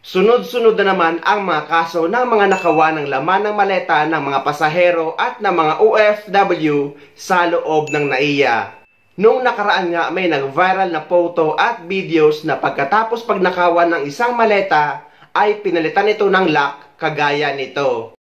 Sunod-sunod na naman ang mga kaso ng mga nakawa ng laman ng maleta ng mga pasahero at ng mga OFW sa loob ng NAIA. Nung nakaraan nga may nag-viral na photo at videos na pagkatapos pagnakawan ng isang maleta ay pinalitan ito ng lock kagaya nito.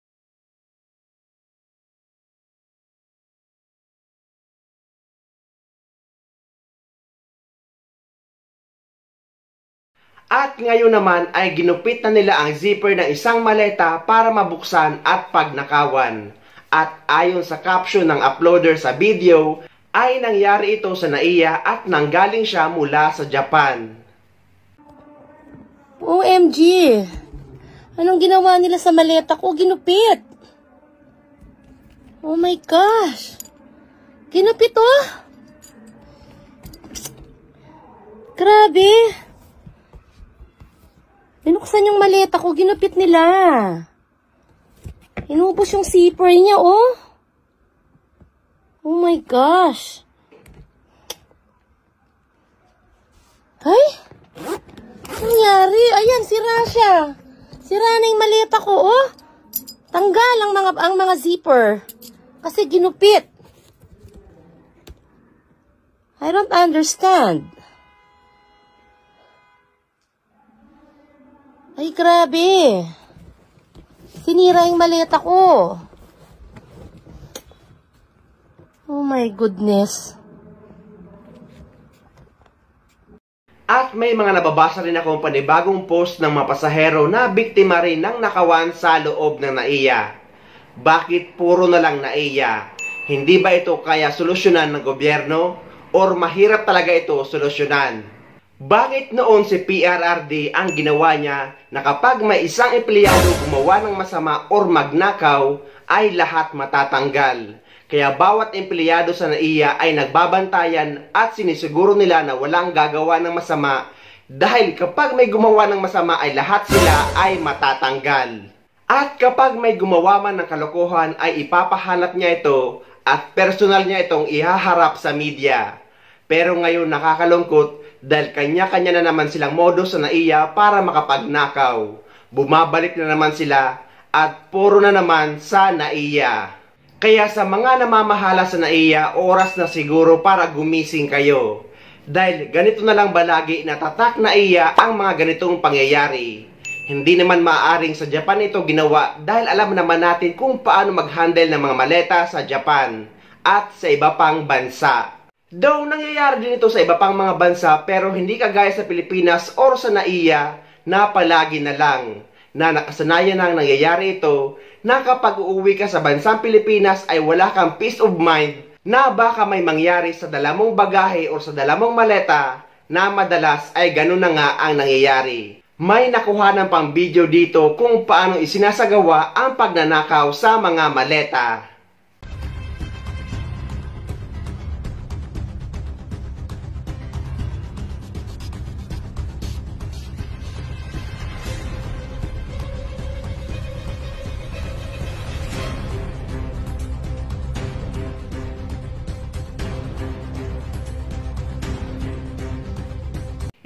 At ngayon naman ay ginupit na nila ang zipper ng isang maleta para mabuksan at pagnakawan. At ayon sa caption ng uploader sa video, ay nangyari ito sa NAIA at nanggaling siya mula sa Japan. OMG! Anong ginawa nila sa maleta ko? Ginupit! Oh my gosh! Ginupit oh! Grabe! Binuksan yung maleta ko, ginupit nila. Inubos yung zipper niya, oh. Oh my gosh. Ay? Ano nangyari? Ayan, sira siya. Sira na yung maleta ko, oh. Tanggal ang mga zipper. Kasi ginupit. I don't understand. Ay, grabe. Sinira yung maleta ko. Oh my goodness. At may mga nababasa rin akong panibagong post ng mga pasahero na biktima rin ng nakawan sa loob ng NAIA. Bakit puro na lang NAIA? Hindi ba ito kaya solusyonan ng gobyerno? Or mahirap talaga ito solusyonan? Bakit noon si PRRD ang ginawa niya na kapag may isang empleyado gumawa ng masama or magnakaw ay lahat matatanggal? Kaya bawat empleyado sa NAIA ay nagbabantayan at sinisiguro nila na walang gagawa ng masama dahil kapag may gumawa ng masama ay lahat sila ay matatanggal. At kapag may gumawa man ng kalokohan ay ipapahanap niya ito at personal niya itong ihaharap sa media. Pero ngayon nakakalungkot dahil kanya-kanya na naman silang modus sa NAIA para makapagnakaw. Bumabalik na naman sila at puro na naman sa NAIA. Kaya sa mga namamahala sa NAIA, oras na siguro para gumising kayo. Dahil ganito na lang ba lagi natatak NAIA ang mga ganitong pangyayari? Hindi naman maaaring sa Japan ito ginawa dahil alam naman natin kung paano mag-handle ng mga maleta sa Japan at sa iba pang bansa. Though nangyayari din ito sa iba pang mga bansa pero hindi kagaya sa Pilipinas or sa NAIA na palagi na lang na nakasanayan nang nangyayari ito na kapag uuwi ka sa bansang Pilipinas ay wala kang peace of mind na baka may mangyari sa dala mong bagahe o sa dala mong maleta na madalas ay ganun na nga ang nangyayari. May nakuhanan pang video dito kung paano isinasagawa ang pagnanakaw sa mga maleta.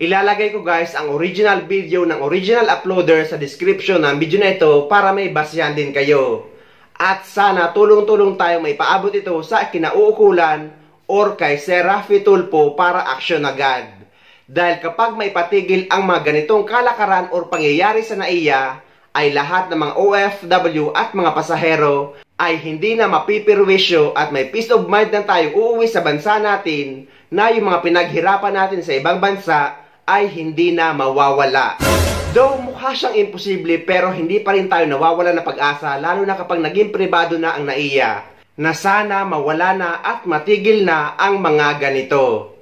Ilalagay ko guys ang original video ng original uploader sa description ng video na ito para may basihan din kayo. At sana tulong-tulong tayo may paabot ito sa kinauukulan or kay Sir Raffy Tulfo para aksyon agad. Dahil kapag may patigil ang mga ganitong kalakaran or pangyayari sa NAIA, ay lahat ng mga OFW at mga pasahero ay hindi na mapipirwisyo at may peace of mind na tayo uuwi sa bansa natin na yung mga pinaghirapan natin sa ibang bansa ay hindi na mawawala. Though mukha siyang imposible pero hindi pa rin tayo nawawala ng pag-asa lalo na kapag naging pribado na ang NAIA na sana mawala na at matigil na ang mga ganito.